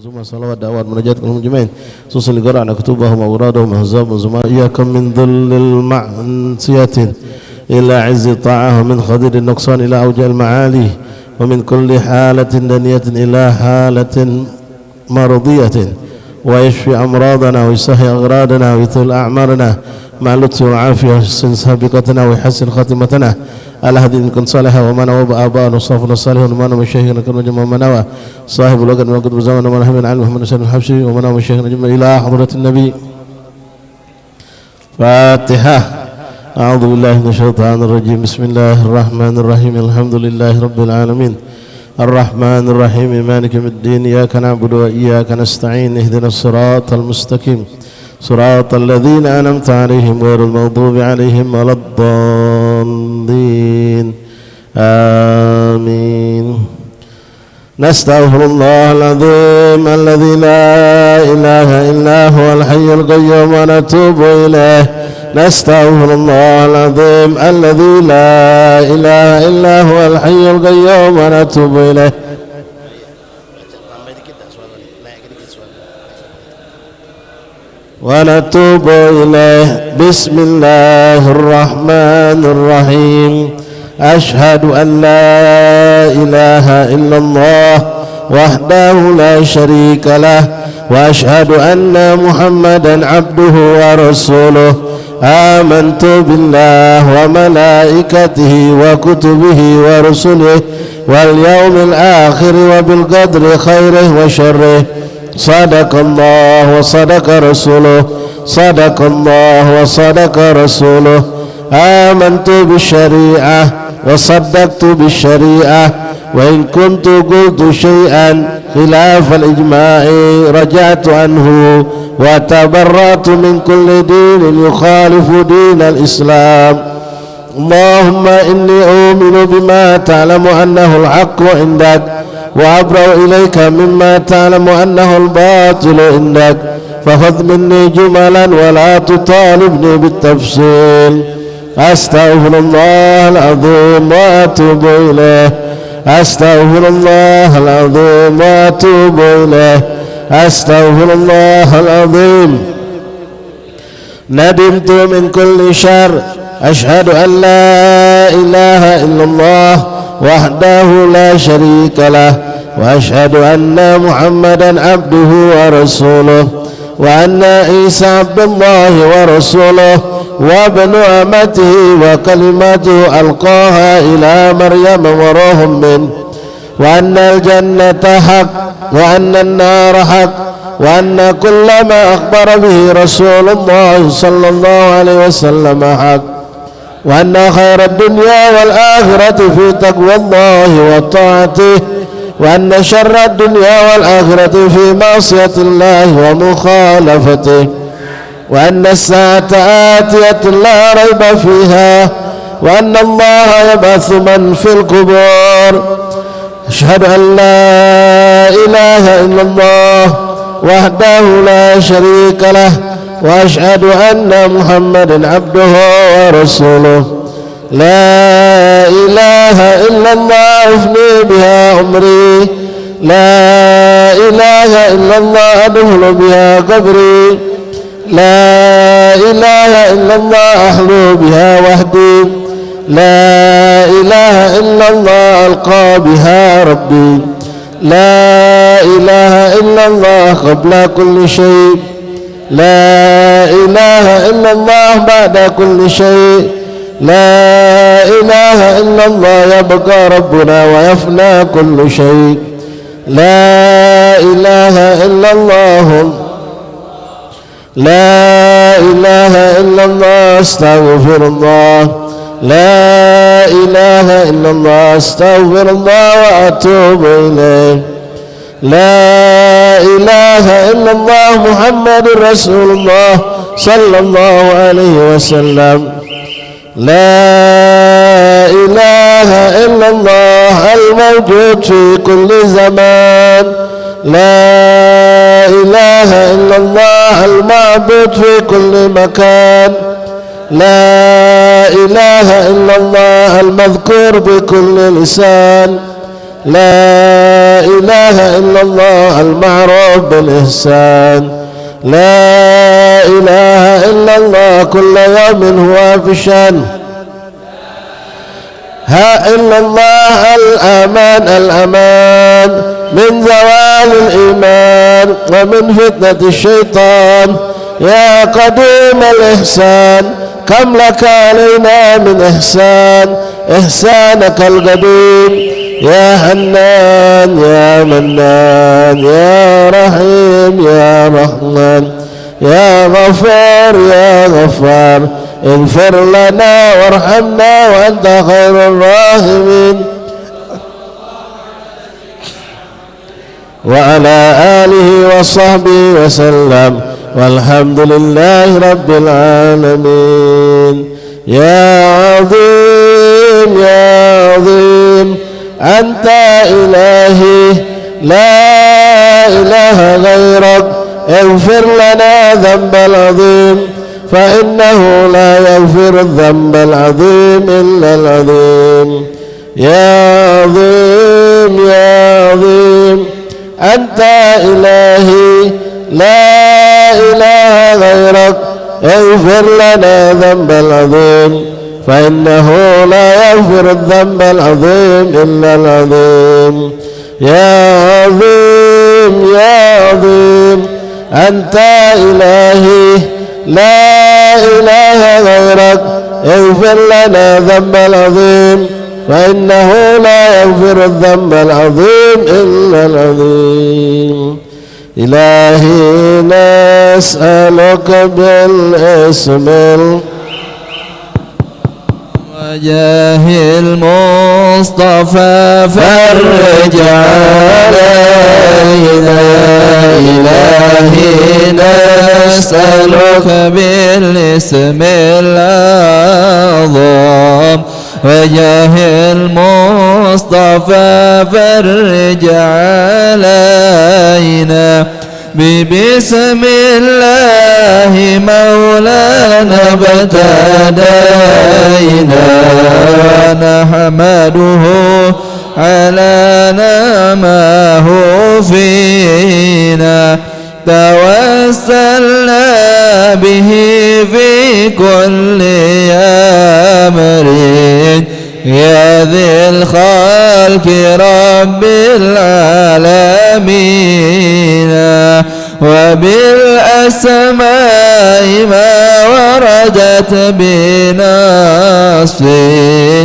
زما صلوات دعوات مناجات كلهم جميعين خصوصا اللي قرأنا كتبهم وأورادهم أحزاب وزما إياكم من ذل المعصية إلى عز طاعة ومن خضر النقصان إلى أوجه المعالي ومن كل حالة دنية إلى حالة مرضية ويشفي أمراضنا ويصحي أغراضنا ويثل أعمارنا مع لطف والعافية ويحسن سابقتنا ويحسن خاتمتنا على هدي منكم صالحا ومن وآباءنا وصافنا الصالحون ومن ومشايخنا كما جمع منوى صاحب الوقت من وقت بزمن ومن هم العلم محمد سيد الحبشي ومن ومشايخنا جمع إلى حضرة النبي. فاتحة. أعوذ بالله من الشيطان الرجيم. بسم الله الرحمن الرحيم. الحمد لله رب العالمين الرحمن الرحيم مالك يوم الدين إياك نعبد وإياك نستعين اهدنا الصراط المستقيم صراط الذين أنعمت عليهم غير المغضوب عليهم ولا الضالين آمين. نستغفر الله العظيم الذي لا إله إلا هو الحي القيوم ونتوب إليه. نستغفر الله العظيم الذي لا إله إلا هو الحي القيوم ونتوب إليه. ونتوب إليه. بسم الله الرحمن الرحيم. أشهد أن لا إله إلا الله وحده لا شريك له وأشهد أن محمدا عبده ورسوله. آمنت بالله وملائكته وكتبه ورسله واليوم الآخر وبالقدر خيره وشره. صدق الله وصدق رسوله. صدق الله وصدق رسوله. آمنت بالشريعة وصدقت بالشريعة وإن كنت قلت شيئا خلاف الإجماع رجعت عنه وتبرأت من كل دين يخالف دين الإسلام. اللهم إني أؤمن بما تعلم أنه الحق عندك وأبرأ إليك مما تعلم أنه الباطل عندك فخذ مني جملا ولا تطالبني بالتفصيل. أستغفر الله العظيم وأتوب إليه. أستغفر الله العظيم وأتوب إليه. أستغفر الله العظيم. ندمت من كل شر. أشهد أن لا إله إلا الله وحده لا شريك له وأشهد أن محمدا عبده ورسوله وأن عيسى عبد الله ورسوله وابن أمته وكلمته ألقاها إلى مريم وروح منه وأن الجنة حق وأن النار حق وأن كل ما أخبر به رسول الله صلى الله عليه وسلم حق وأن خير الدنيا والآخرة في تقوى الله وطاعته وأن شر الدنيا والآخرة في معصية الله ومخالفته وأن الساعة آتية لا ريب فيها وأن الله يبعث من في القبور. أشهد أن لا إله إلا الله وحده لا شريك له وأشهد أن محمدا عبده ورسوله. لا إله إلا الله أفني بها عمري. لا إله إلا الله أدخل بها قبري. لا إله إلا الله أحلو بها وحدي. لا إله إلا الله ألقى بها ربي. لا إله إلا الله قبل كل شيء. لا إله إلا الله بعد كل شيء. لا إله إلا الله يبقى ربنا ويفنى كل شيء. لا إله إلا الله. لا إله إلا الله. أستغفر الله. لا إله إلا الله. أستغفر الله وأتوب إليه. لا إله إلا الله محمد رسول الله صلى الله عليه وسلم. لا إله إلا الله الموجود في كل زمان. لا إله إلا الله المعبود في كل مكان. لا إله إلا الله المذكور بكل لسان. لا إله إلا الله المعروف بالإحسان لا إله إلا الله كل يوم هو في شأن ها إلا الله الأمان الأمان من زوال الإيمان ومن فتنة الشيطان يا قديم الإحسان كم لك علينا من إحسان إحسانك القديم يا حنان يا منان يا رحيم يا رحمن يا غفار يا غفار اغفر لنا وارحمنا وأنت خير الراحمين وعلى آله وصحبه وسلم والحمد لله رب العالمين يا عظيم يا عظيم أنت إلهي لا إله غيرك اغفر لنا ذنب العظيم فإنه لا يغفر الذنب العظيم إلا العظيم يا عظيم يا عظيم أنت إلهي لا إله غيرك اغفر لنا ذنب العظيم فإنه لا يغفر الذنب العظيم إلا العظيم يا عظيم يا عظيم أنت إلهي لا إله غيرك اغفر لنا ذنب العظيم فإنه لا يغفر الذنب العظيم إلا العظيم إلهي نسألك بالاسم وجاه المصطفى فرج علينا إلهي نسألك بالاسم الأعظم وجاه المصطفى فرج علينا بسم الله مولانا ابتدينا ونحمده على نعمه فينا توسلنا به في كل أمر يا ذي الخلق رب العالمين وبالأسماء ما وردت بنص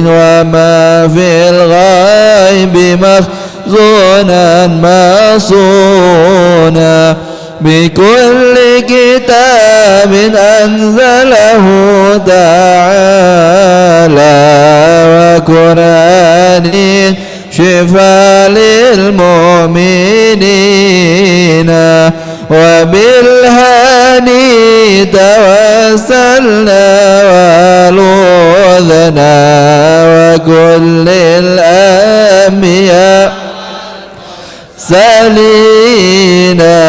وما في الغيب مخزونا مصونا بكل كتاب أنزله تعالى وقرآن شفاء للمؤمنين وبالهادي توسلنا ولوذنا وكل الأنبياء سلينا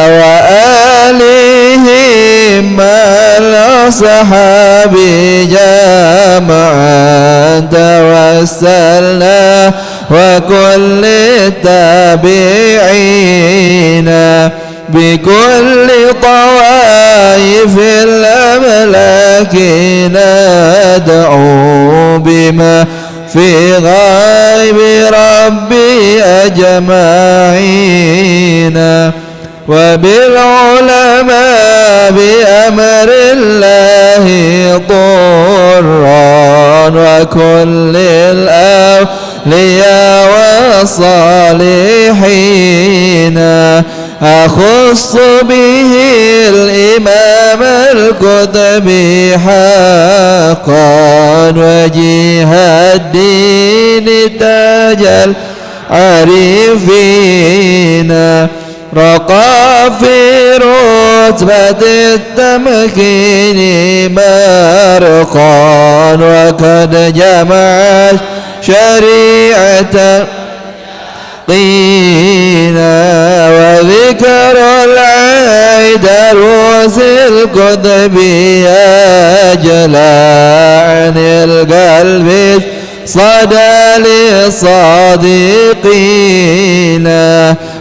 وآلهم مع الأصحاب جمعا توسلنا وكل التابعين بكل طوائف الأملاك ندعو بما في غيب ربي أجمعين وبالعلماء بأمر الله طرا وكل الأولياء والصالحين أخص به الإمام القطبي حقا وجيه الدين تاج العارفين رقى في رتبة التمكين مرقا وقد جمع شريعة قينا وذكر العيد الروس القطبي أجلى عن القلب صدى للصادقين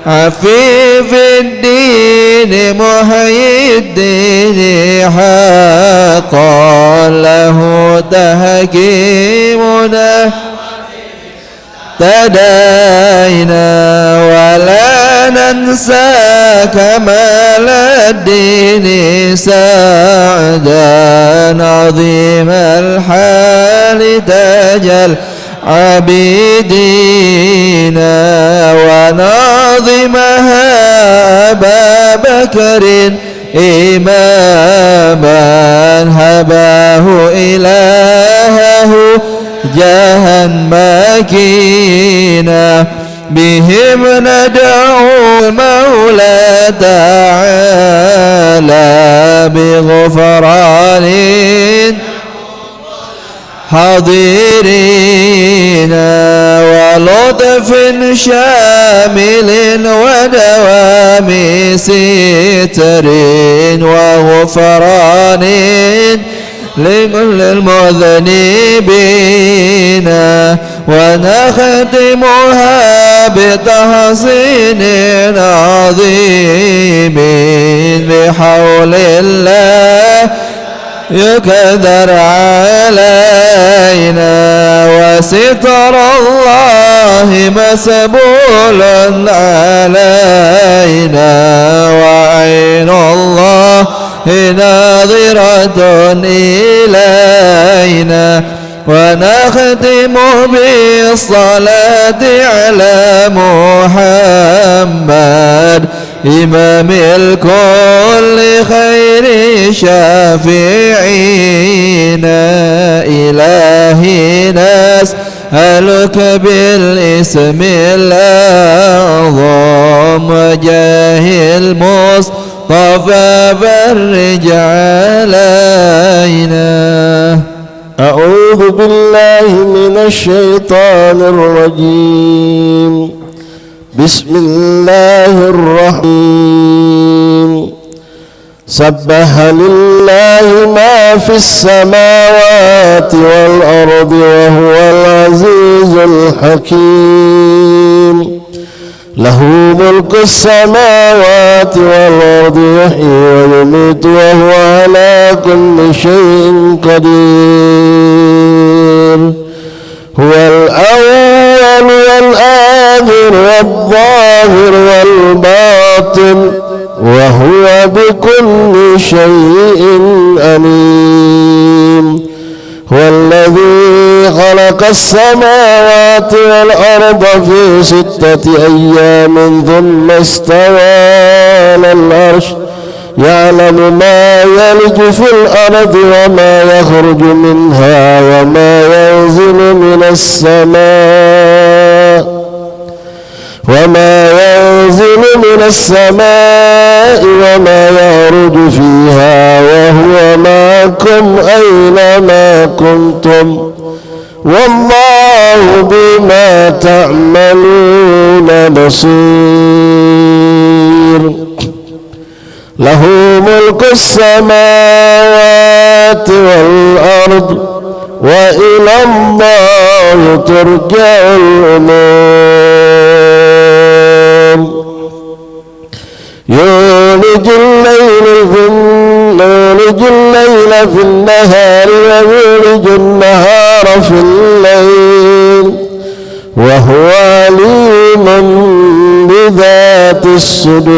عفيف الدين محيي الدين حقا له تحكيمنا تداينا ولا ننسى كمال الدين سعدا عظيم الحال تجل عبيدين وناظمها أبا بكر إماما هباه إلهه جاها مكينا بهم ندعو المولى تعالى بغفران حاضرين ولطف شامل ودوام ستر وغفران لكل المذنبين ونختمها بتحسين عظيم بحول الله يكدر علينا وستر الله مسبول علينا وعين الله ناظرة إلينا ونختم بالصلاة على محمد إمام الكل خير شافعين إلهي نسألك بالاسم الأعظم وجاه المصطفى فرج علينا. أعوذ بالله من الشيطان الرجيم. بسم الله الرحيم. سبح لله ما في السماوات والأرض وهو العزيز الحكيم. له ملك السماوات والأرض يحيي ويميت وهو على كل شيء قدير. هو الأول والآخر والظاهر والباطن وهو بكل شيء عليم. هو الذي خلق السماوات والأرض في 6 أيام ثم استوى على العرش يعلم ما يلج في الأرض وما يخرج منها وما ينزل من السماء وما يعرج فيها وهو معكم أينما كنتم والله بما تعملون بصير. له ملك السماوات والأرض وإلى الله ترجع الأمور. يولج الليل في النهار ويولج النهار في الليل وهو عليم بذات الصدور.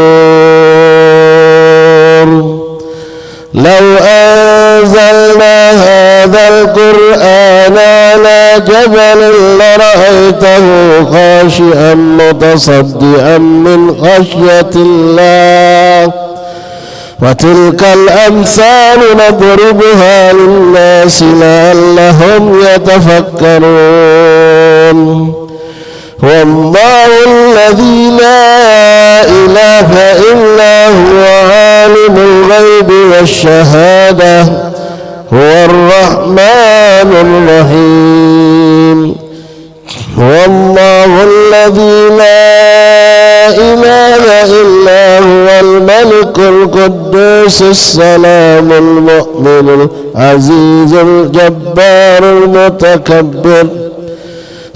لو أنزلنا هذا القرآن على جبل لرأيته خاشعا متصدعا من خشية الله. وتلك الأمثال نضربها للناس لعلهم يتفكرون. هو الله الذي لا إله إلا هو عالم الغيب والشهادة هو الرحمن الرحيم. هو الله الذي لا إله إلا هو الملك القدوس السلام المؤمن العزيز الجبار المتكبر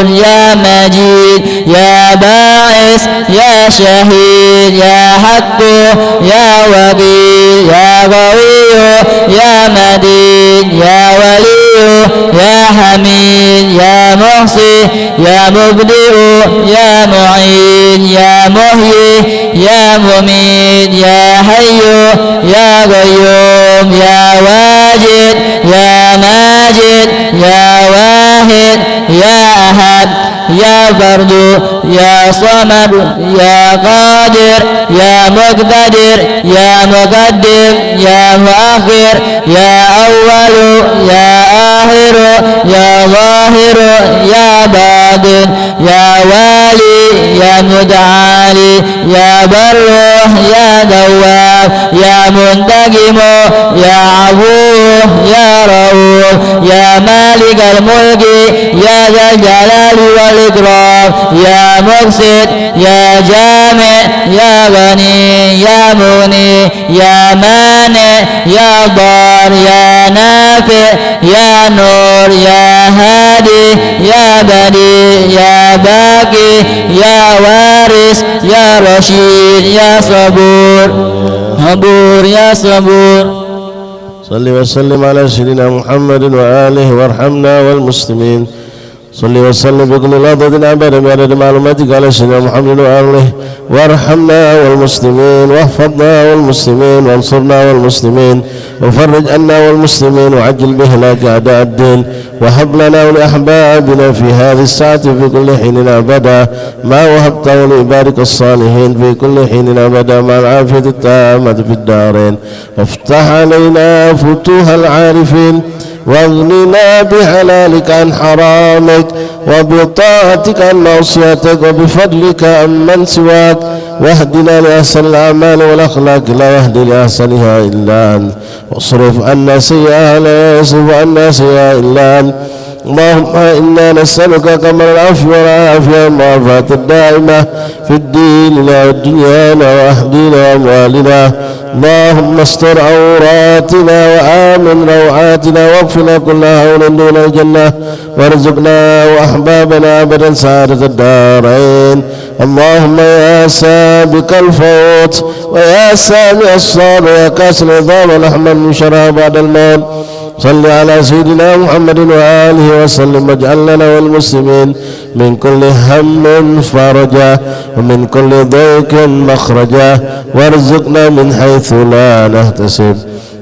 يا مجيد يا باعث يا شهيد يا حق يا وكيل يا قوي يا متين يا ولي يا حميد يا محصي يا مبدئ يا معين يا محيي يا مميت يا حي يا قيوم يا واجد يا ماجد يا واحد يا أحد يا فرد يا صمد يا قادر يا مقتدر يا مقدم يا مؤخر يا أول يا آخر يا ظاهر يا باطن يا والي يا متعالي يا بر يا تواب يا منتقم يا عفو يا رؤوف يا مالك الملك يا ذا الجلال والإكرام يا مقسط يا جامع يا غني يا مغني يا مانع يا ضار يا نافع يا نور يا هادي يا بديع يا باقي يا وارث يا رشيد يا صبور يا صبور. صل وسلم على سيدنا محمد وآله وارحمنا والمسلمين. صل وسلم بكل لحظة أبدا بعدد معلوماتك على سيدنا محمد وآله وارحمنا والمسلمين واحفظنا والمسلمين وانصرنا والمسلمين وفرج عنا والمسلمين وعجل بهلاك أعداء الدين وهب لنا ولأحبابنا في هذه الساعة في كل حين أبدا ما وهبته لعبادك الصالحين في كل حين أبدا مع العافية التامة في الدارين. وافتح علينا فتوح العارفين واغننا بحلالك عن حرامك وبطاعتك عن معصيتك وبفضلك عن من سواك واهدنا لأحسن الأعمال والأخلاق لا يهدي لأحسنها إلا أنت واصرف عنا سيئها لا يصرف عنا سيئها إلا أنت. اللهم إنا نسألك كمال العفو والعافية والمعافاة الدائمة في الدين والدنيا وأهلنا وأموالنا. اللهم استر عوراتنا وآمن روعاتنا واغفر كل هون دون الجنة وارزقنا وأحبابنا أبدا سعادة الدارين. اللهم يا سابق الفوت ويا سامع الصاد ويا كاسر العظام ولحما من شرها بعد الموت صل على سيدنا محمد وآله وسلم واجعل لنا والمسلمين من كل هم فرجا ومن كل ضيق مخرجا وارزقنا من حيث لا نحتسب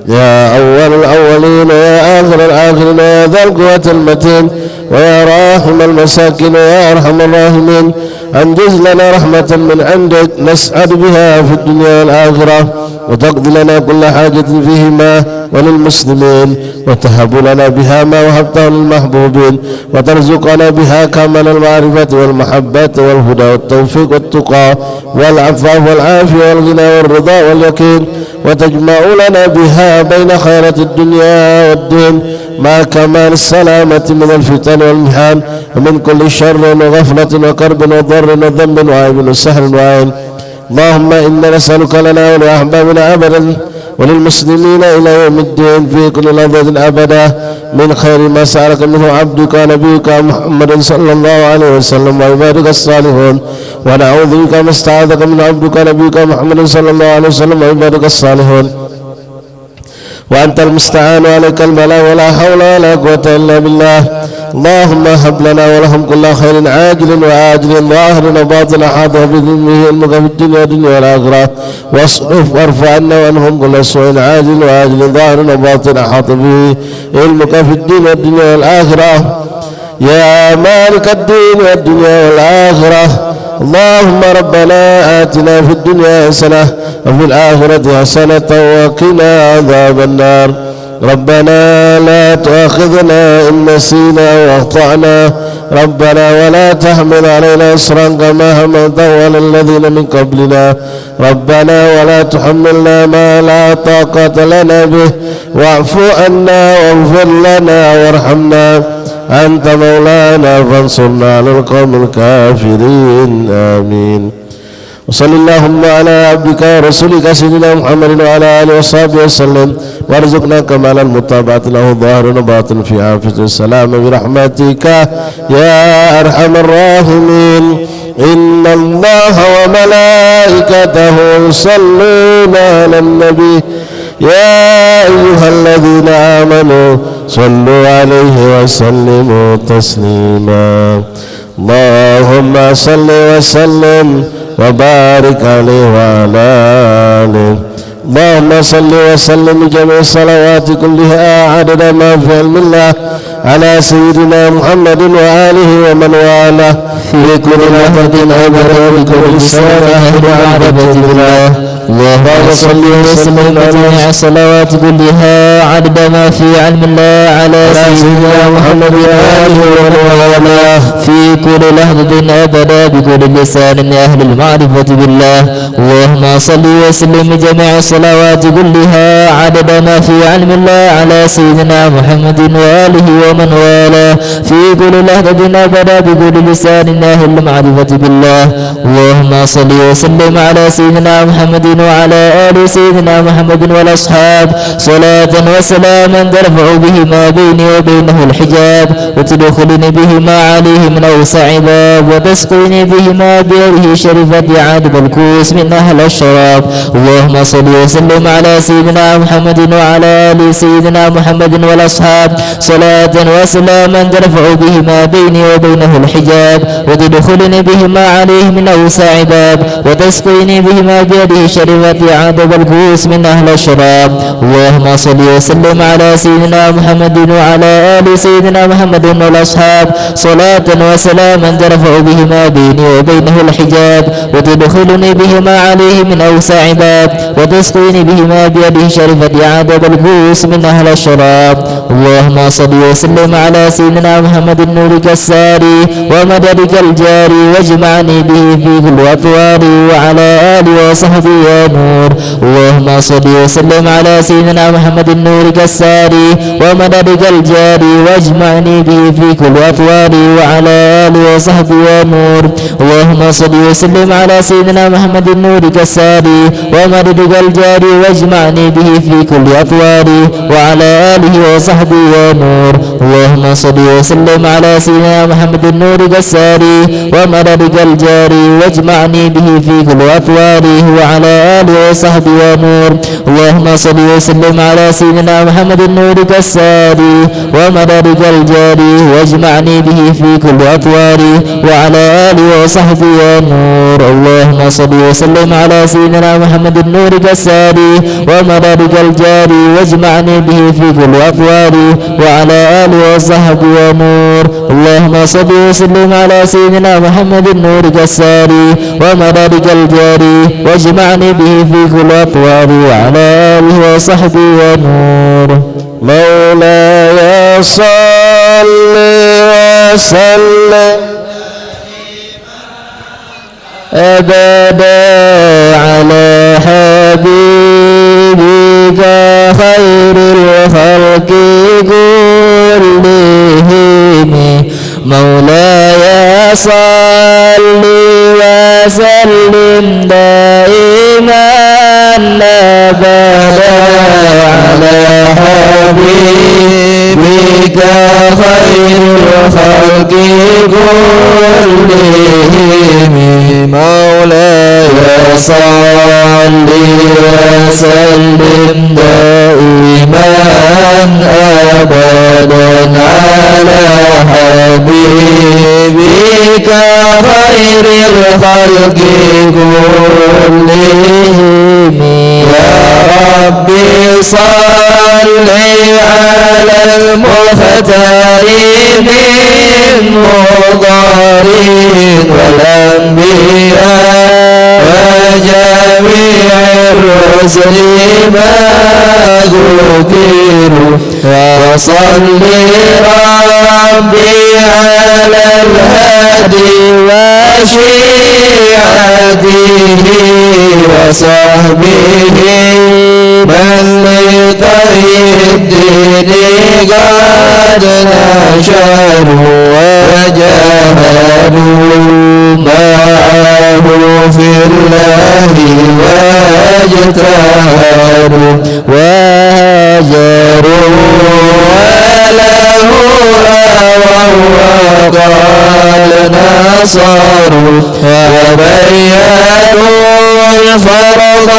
يا أول الأولين ويا آخر الآخرين ويا ذا القوة المتين ويا راحم المساكين ويا أرحم الراحمين أنجز لنا رحمة من عندك نسعد بها في الدنيا والآخرة وتقضي لنا كل حاجة فيهما وللمسلمين وتهب لنا بها ما وهبته للمحبوبين وترزقنا بها كامل المعرفة والمحبة والهدى والتوفيق والتقى والعفاف والعافية والغنى والرضا واليقين وتجمع لنا بها بين خيرة الدنيا والدين مع كمال السلامة من الفتن والمحن ومن كل شر وغفلة وكرب وضر وذنب وعيب وسهر وعين. اللهم إنا نسألك لنا ولأحبابنا أبدا وللمسلمين إلى يوم الدين في كل لحظة أبدا من خير ما سألك منه عبدك ونبيك محمد صلى الله عليه وسلم وعبادك الصالحون ونعوذ بك ما استعاذك من عبدك ونبيك محمد صلى الله عليه وسلم وعبادك الصالحون وأنت المستعان وعليك البلاء ولا حول ولا قوة إلا بالله. اللهم هب لنا ولهم كل خير عاجل وآجل ظاهر وباطن حاضر بذمه علمك في الدنيا والدنيا والآخرة واصرف وارفع عنا وعنهم كل سوء عاجل وآجل ظاهر وباطن حاضر به علمك في الدنيا والدنيا والآخرة يا مالك الدين والدنيا والآخرة. اللهم ربنا آتنا في الدنيا حسنة وفي الآخرة حسنة وقنا عذاب النار. ربنا لا تؤاخذنا إن نسينا وأخطأنا ربنا ولا تحمل علينا إصرا كما حملته على الذين من قبلنا ربنا ولا تحملنا ما لا طاقة لنا به واعف عنا واغفر لنا وارحمنا أنت مولانا فانصرنا على القوم الكافرين آمين. وصل اللهم على عبدك ورسولك سيدنا محمد وعلى آله وصحبه وسلم وارزقنا كمال المتابعة له ظاهر وباطن في عافية السلام برحمتك يا أرحم الراحمين. إن الله وملائكته يصلون على النبي يا أيها الذين آمنوا صلوا عليه وسلموا تسليما. اللهم صل وسلم وبارك عليه وعلى آله. اللهم صل وسلم جميع الصلوات كلها عدد ما في علم الله على سيدنا محمد وآله ومن والاه في كل لحظة أبدا بكل سنة معرفة بالله. اللهم صل وسلم جميع الصلوات كلها عدد ما في علم الله على سيدنا محمد وآله ومن والاه في كل لحظة أبدا بكل لسان أهل المعرفة بالله. اللهم صل وسلم جميع الصلوات كلها عدد ما في علم الله على سيدنا محمد وآله ومن والاه في كل لحظة أبدا بكل لسان أهل المعرفة بالله. اللهم صل وسلم على سيدنا محمد وعلى آل سيدنا محمد والأصحاب صلاة وسلاما ترفع بهما بيني وبينه الحجاب وتدخلني بهما عليه من أوسع باب وتسقيني بهما بيده شرفة عذب الكوس من أهل الشراب. اللهم صل وسلم على سيدنا محمد وعلى آل سيدنا محمد والأصحاب صلاة وسلاما ترفع بهما بيني وبينه الحجاب وتدخلني بهما عليه من أوسع باب وتسقيني بهما بيده شرفة عذب الكوس من أهل الشراب. اللهم صل وسلم على سيدنا محمد وعلى آل سيدنا محمد والأصحاب صلاة وسلاما ترفع بهما بيني وبينه الحجاب وتدخلني بهما عليه من أوسع باب وتسقيني بهما بيده شرفة عذب الكوس من أهل الشراب. اللهم صل وسلم على سيدنا محمد نورك الساري ومددك الجاري واجمعني به في كل أطواري وعلى آله وصحبه يا نور. اللهم صل وسلم على سيدنا محمد نورك الساري ومددك الجاري واجمعني به في كل أطواري وعلى آله وصحبه يا نور. اللهم صل وسلم على سيدنا محمد نورك الساري ومددك الجاري واجمعني به في كل أطواري وعلى آله وصحبه يا نور. اللهم صل وسلم على سيدنا محمد نورك الساري ومددك الجاري واجمعني به في كل أطواري وعلى آله وصحبه يا نور. اللهم صل وسلم على سيدنا محمد نورك الساري ومددك الجاري واجمعني به في كل أطواري وعلى آله وصحبه يا نور. اللهم صل وسلم على سيدنا محمد نورك الساري ومددك الجاري واجمعني به في كل أطواري وعلى آله وصحبه يا نور. اللهم صل وسلم على سيدنا محمد نورك الساري ومددك الجاري واجمعني به في كل أطواري وعلى آله وصحبه يا نور. مولاي صل وسلم أبدا على حبيبك خير الخلق كلهم. مولاي صل وسلم دائما أبدا على حبيبك خير الخلق كلهم. مولاي صل وسلم دائما أبدا على حبيبك خير الخلق كلهم. يا ربي صل على المختار من مضار والأنبياء وجميع الرسل ما ذكروا. وصل ربي على الهادي وشيعته وصحبه من لطريق الدين قد نشروا وجاهدوا معه في الله اجتهدوا وهاجروا وله وقال نصروا وبينوا الفرض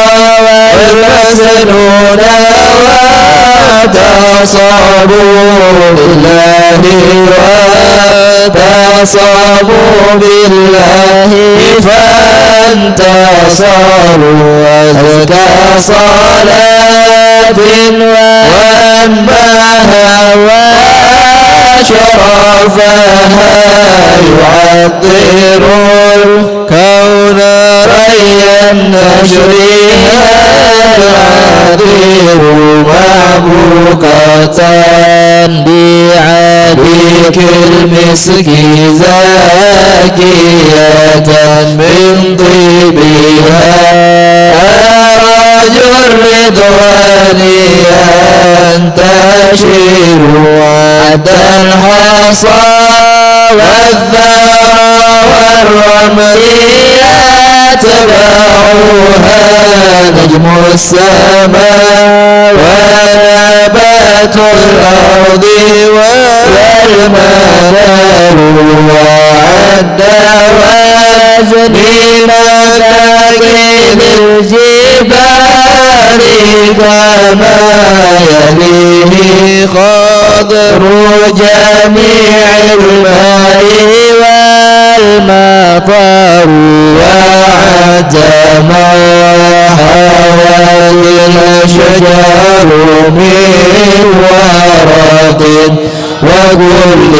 والمسنون واعتصموا بالله واعتصموا بالله فانتصروا أزكى صلاة وأنباها وشرفها يعطر الكون ريا نشرها العذير معبوقة بعبيك المسك زاكية من طيبها أراج الرضوان ينتشر عد الحصى والثرى والرمل يتبعها نجم السماء ونبات الأرض والمدار وعد وزن مكاكين الجبال كما يليه خضر جميع الماء والمطر وعد ما حوالي الشجر من ورق وكل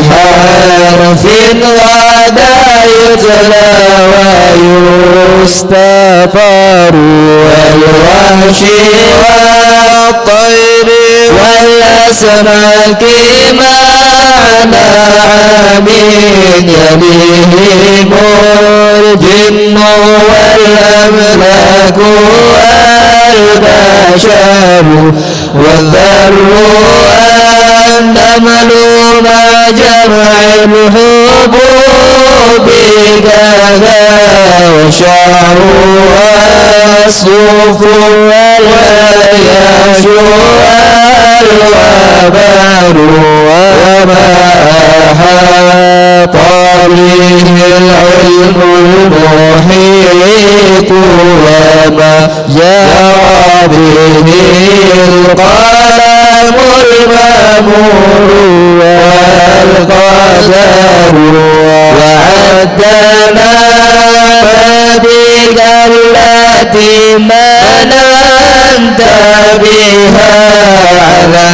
حرف غدا يتلى ويستطر والوحش والطير والأسماك مع نعمين يليهم الجن والأملاك والبشر والذر والنمل مع جمع الحبوب كذا وشعر والصوف والياش والوبر وما أحاط به العلم المحيط وما جرى به القلم المأمور والقدر وعدنا بك التي مننت بها على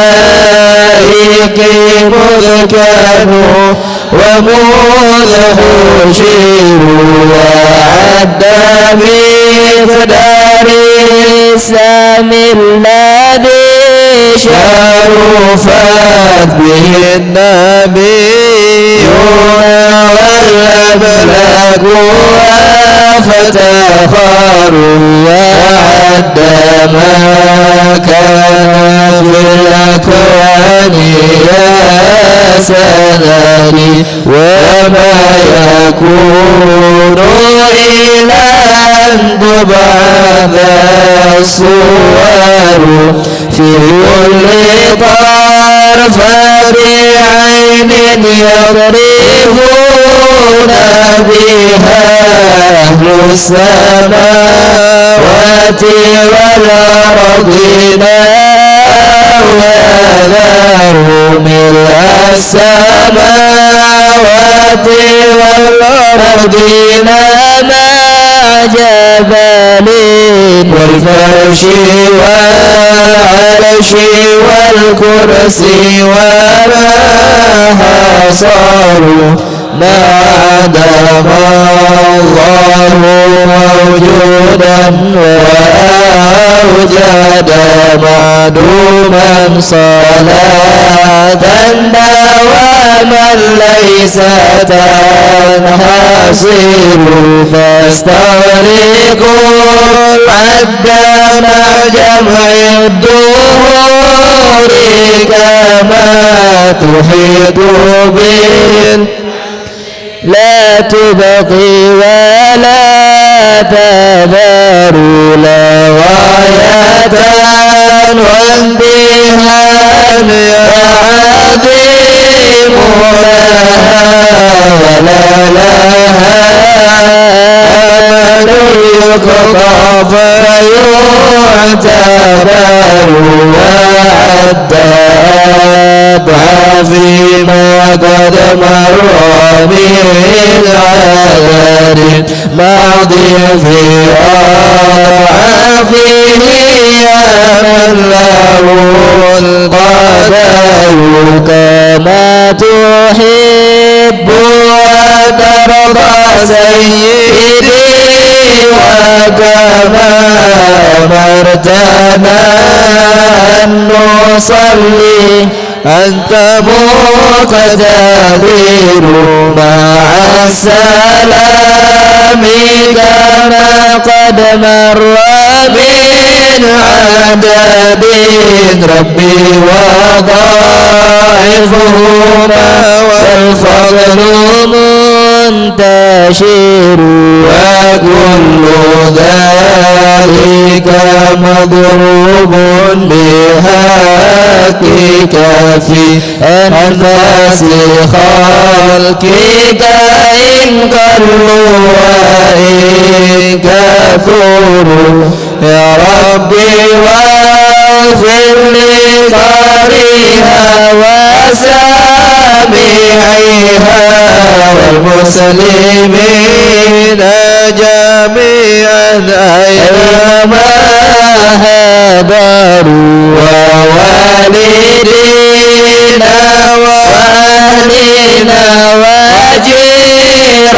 الخلائق مذ كانوا ومذ حشروا وعد بقدر الإسلام الذي شرفت به النبيون والأملاك فافتخروا وعد ما كان في الأكوان يا سناني وما يكون إلى أن تبعث الصور في كل طرف بعين يضربون بها أهل السماوات والأرضين ويذروا ملء السماوات والأرضين مع جبال والفرش والعرش والكرسي وما حصروا ما عدم الله موجودا وأوجد معدوما صلاة دواما ليس تنحصر فاستغرقوا العد مع جمع الدهور كما تحيط به لا تبقي ولا تذر لواية وانتهاء عظيم ولا لها أمل يقضى فيعتبر وعداد عظيما قد مر من عدد ماضي في عافيه يا من له القدر كما تحب وترضى سيدي وكما أمرتنا أن نصلي أنت مقتدر مع السلام كما قد مر من عدد ربي وضاعفهما والفضل منتشر وكل ذلك مضروب بحقك في أنفاس خلقك إن قلوا وإن كثروا يا ربي واغفر لقارئها وسامعيها والمسلمين جميعا أينما هدروا ووالدينا وأهلنا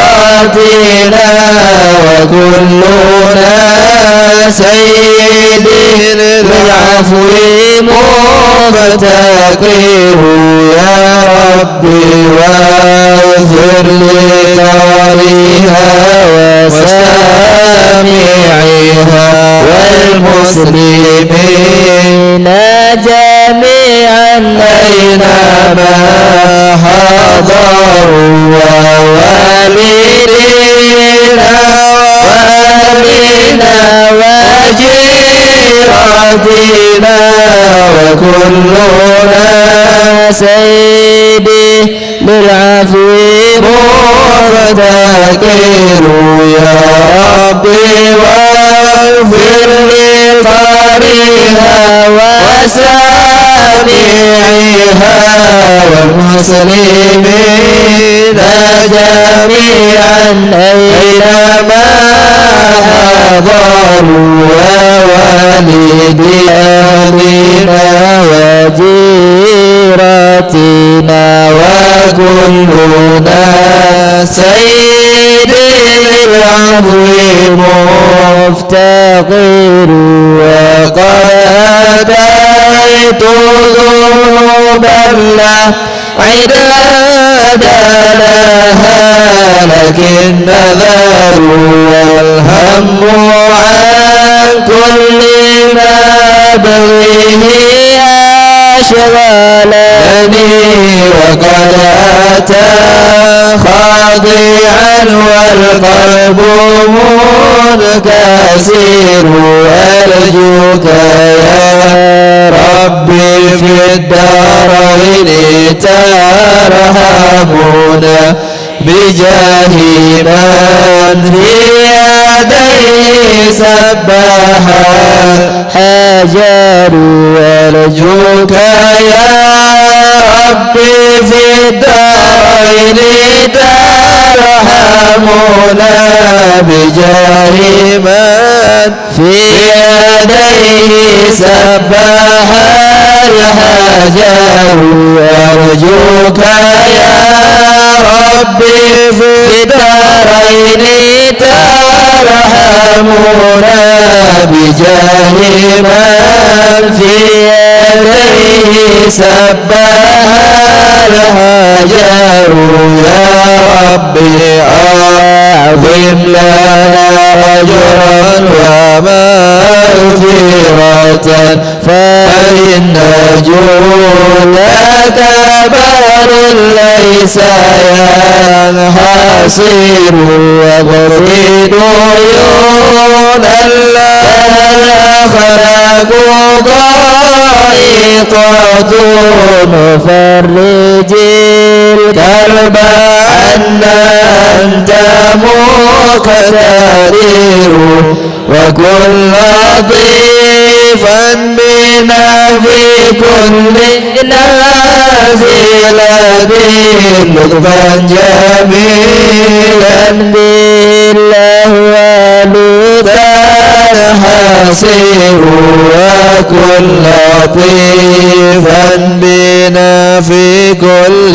وجيراتنا وكلنا سيد العفو مفتقر يا ربي واغفر لقارئها وسامعيها والمسلمين جميعا أينما حضروا ووالدينا وأهلنا وجيراتنا وكلنا سيدي بالعفو مفتقر يا ربي واغفر لقارئها وسامعيها والمسلمين جميعا أينما حضروا ووالدينا وجيراتنا وكلنا سيد العفو مفتقر وقد أتيت ذنوبا لا عداد لها لكن نذر والهم عن كل ما بغيه أشغلني وقد أتى خاضعا والقلب منكسر أرجوك يا ربي في الدارين ترحمنا بجاه من في يديه سبح حجر أرجوك يا ربي في الدارين ترحمنا بجاه من في يديه سبح الحجر أرجوك يا ربي في الدارين ترحمنا بجاه من في يديه سبح الحجر يا ربي أعظم لنا أجرا ومغفرة فإن النجوم كبر ليس ينحصر وغطي ديون الله خلق ضائقة مفرج الكرب أنت مقتدر وكل لطيفا بنا في كل نازلة لطفا جميلا بالله ولودا حصير وكل لطيفا بنا في كل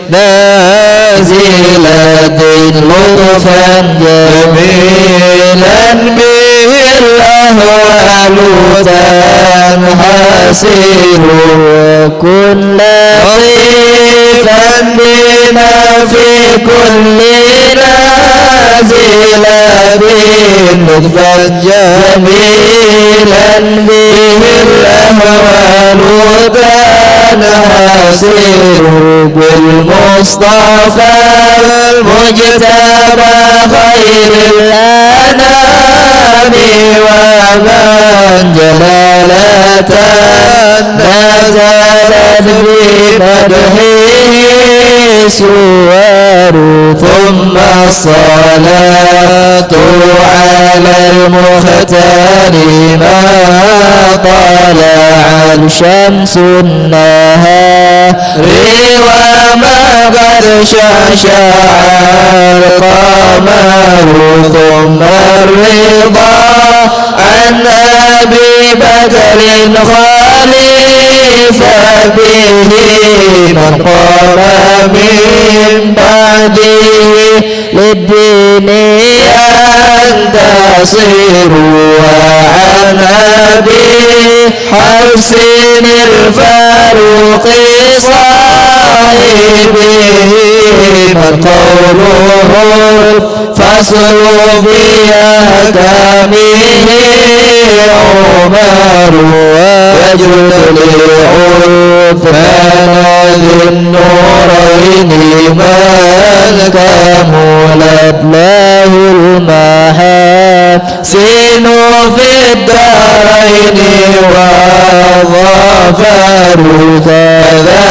نازلة لطفا جميلا به الأهوال تنحسر وكل لطيفا بنا في كل نازلة لطفا جميلا به الأهوال تنحسر بالمصطفى المجتبى خير الأنام ومن جلالة نزلت بمدحه سور ثم الصلاة على المختار ما طلع الشمس النهار وما قد شاشع القمر ثم الرضا عن أبي بكر خليفة به من قام من بعده للدين ينتصر وعن أبي حفص الفاروق صاحبه من قوله الفصل في أحكامه عمر ويجد لعثمان ذي النورين من كملت له المحاسن في الدارين والظفر كذا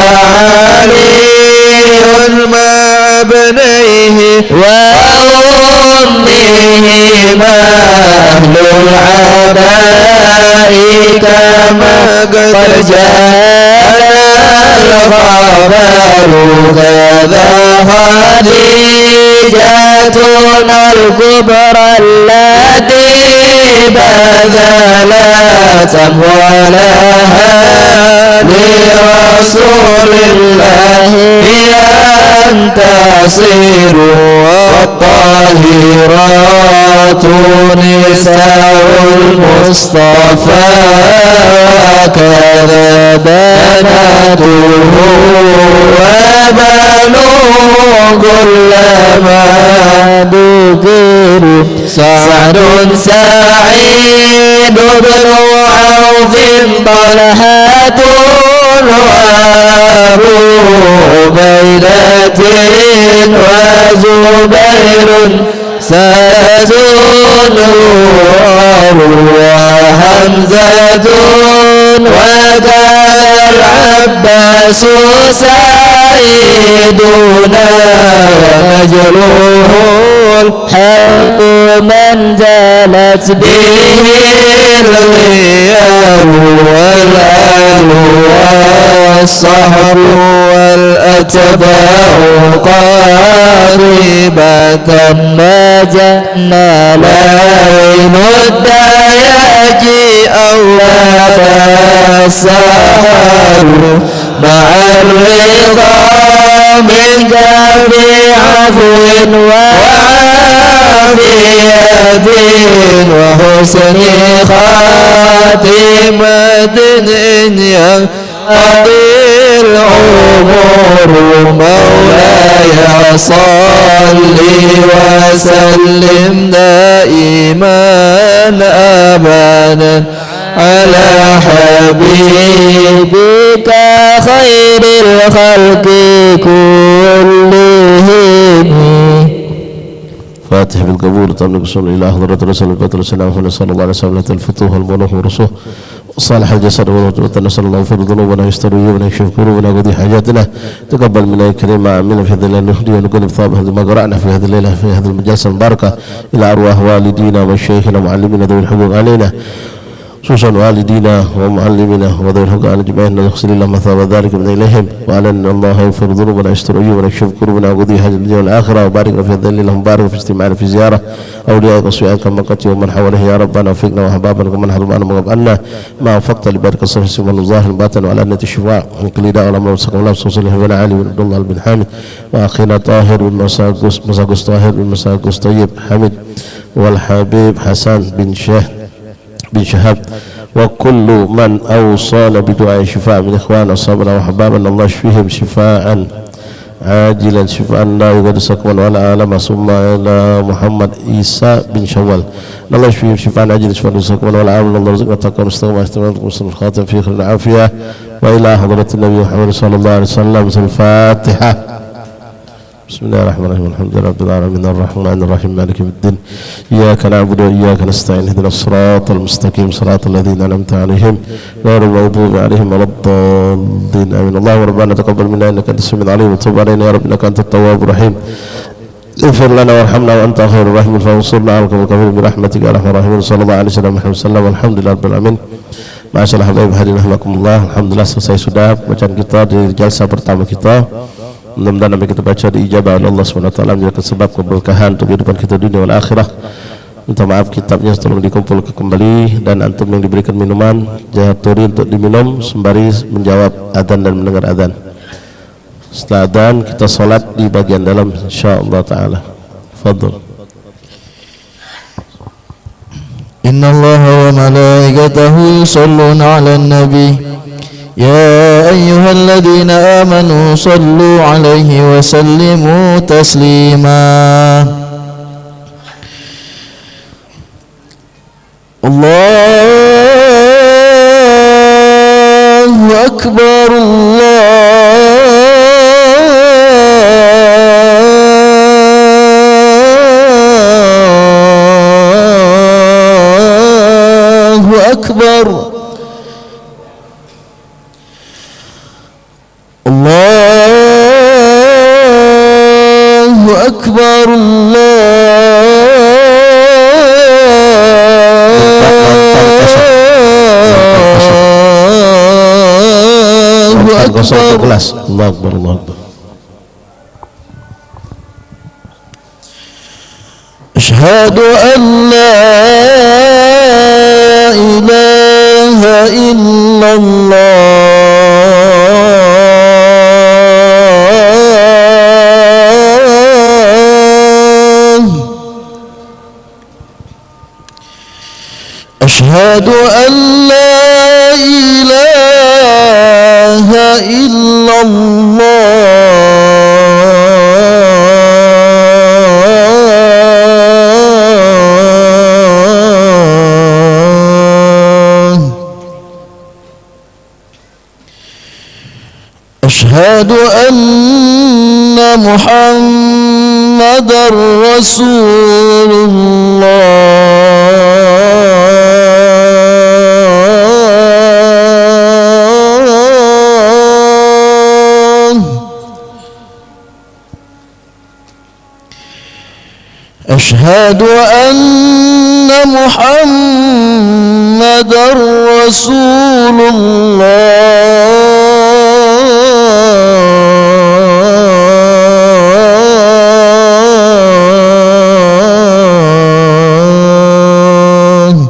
علي مع ابنيه وأمهما أهل العداء كما قد جاء الخبر كذا خديجتنا الكبرى التي بذلت أموالها لرسول الله ينتصر والطاهرات نساء المصطفى وكذا بناته وبنو كل ما ذكر سعد سعيد بن عوف طلحة وأبو عبيدة وزبير سعد وحمزة وكان العباس سيدنا ونجله الحق من زالت به الغياب والآل والصحب والأتباع قريبة ما جنى ليل الدياج أو السهر مع الرضا منك بعفو وعافية وحسن خاتمة إن يقضي العمر مولاي صل وسلم دائما أبدا على حبيبك خير الخلق كلهم. فاتح بالقبول تملك الصلاة إلى حضرة رسول الله صلى الله عليه وسلم الفتوح والمنوح والرسوح صالح الجسد ونسأل الله يغفر ذنوبنا ويستر عيوبنا ويكشف كروبنا ويقضي حاجاتنا. تقبل منا الكريم ما عملنا في هذه الليلة نهدي ونقول بثواب ما قرأنا في هذه الليلة في هذه المجالس المباركة إلى أرواح والدينا ومشايخنا ومعلمينا ذوي الحقوق علينا، خصوصا والدينا ومعلمينا وذوي الحقوق على جميعنا، نغسل اللهم ثواب ذلك من إليهم، وعلى أن الله يغفر ذنوبنا ويستر عيوبنا ويكشف كروبنا ويقضي حاجات الدنيا والآخرة. وبارك في هذه الليلة المباركة في اجتماعنا في زيارة أوليائك وصفيائك مكتي ومن حوله يا ربنا، وفقنا وأحبابنا ومن حرمنا وغفرنا ما وفقت لبارك الصفر سوى الظاهر الباطن وعلى أنة الشفاء من كل داء والأمر والسقم الله صلى الله عليه علي بن عبد الله بن حامد وأخينا طاهر بن مساقس طاهر بن مساقس طيب حمد والحبيب حسن بن شهاب وكل من أوصانا بدعاء شفاء من إخواننا وصحابنا وأحبابنا، الله يشفيهم شفاء عاجلا شفاء لا يغادر سقما ولا ألما. ثم إلى محمد عيسى بن شوال، الله يشفيهم شفاء عاجلا شفاء لا سقما ولا ألما. الله يرزقنا التقوى والاستقامة واحتمال وحسن الخاتم في خير العافية. وإلى حضرة النبي محمد صلى الله عليه وسلم. الفاتحة. بسم الله الرحمن الرحيم. الحمد لله رب العالمين الرحمن الرحيم مالك يوم الدين، إياك نعبد وإياك نستعين، اهدنا الصراط المستقيم صراط الذين أنعمت عليهم غير المغضوب عليهم ولا الضالين آمين. اللهم ربنا تقبل منا إنك أنت السميع العليم، وتب علينا يا رب إنك أنت التواب الرحيم. اغفر لنا وارحمنا وأنت خير الراحمين، فانصرنا على القوم الكافرين برحمتك يا أرحم الراحمين. صلى الله عليه وسلم والحمد lillah rabbil alamin. Masyaallah hadirin rahimakumullah. Alhamdulillah selesai sudah bacaan kita di jalsa pertama kita. Mudah-mudahan apa kita baca diijabah oleh Allah SWT, menjadi sebab keberkahan untuk kehidupan kita dunia wal akhirah. Minta maaf kitabnya tolong dikumpulkan kembali, dan antum yang diberikan minuman jaturi untuk diminum sembari menjawab adzan dan mendengar adzan. Setelah adzan kita salat di bagian dalam insyaallah taala. Fadhil. Inna Allaha wa malaikatahu yusalluna 'alan nabi يا أيها الذين آمنوا صلوا عليه وسلموا تسليما. الله أكبر الله أكبر الله أكبر الله أكبر الله أكبر. أشهد أن لا إله إلا الله. أشهد أن لا إله إلا الله. أشهد أن محمدًا رسول الله. أشهد أن محمدًا رسول الله.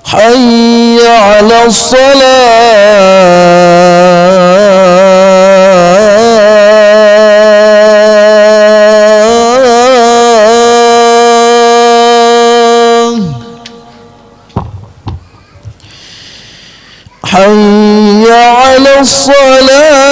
حي على الصلاة. حي على الصلاة.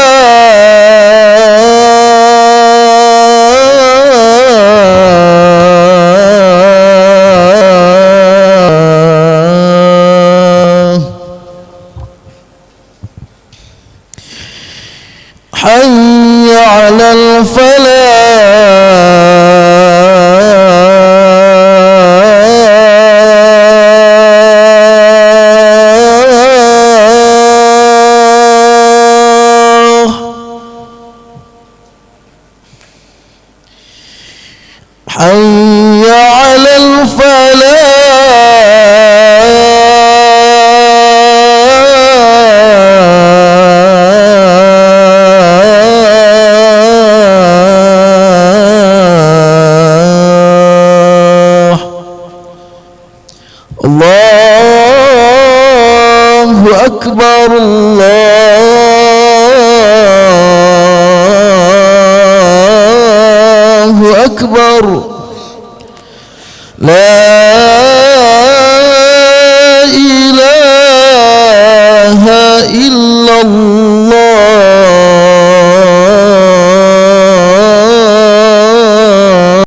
الله أكبر الله أكبر لا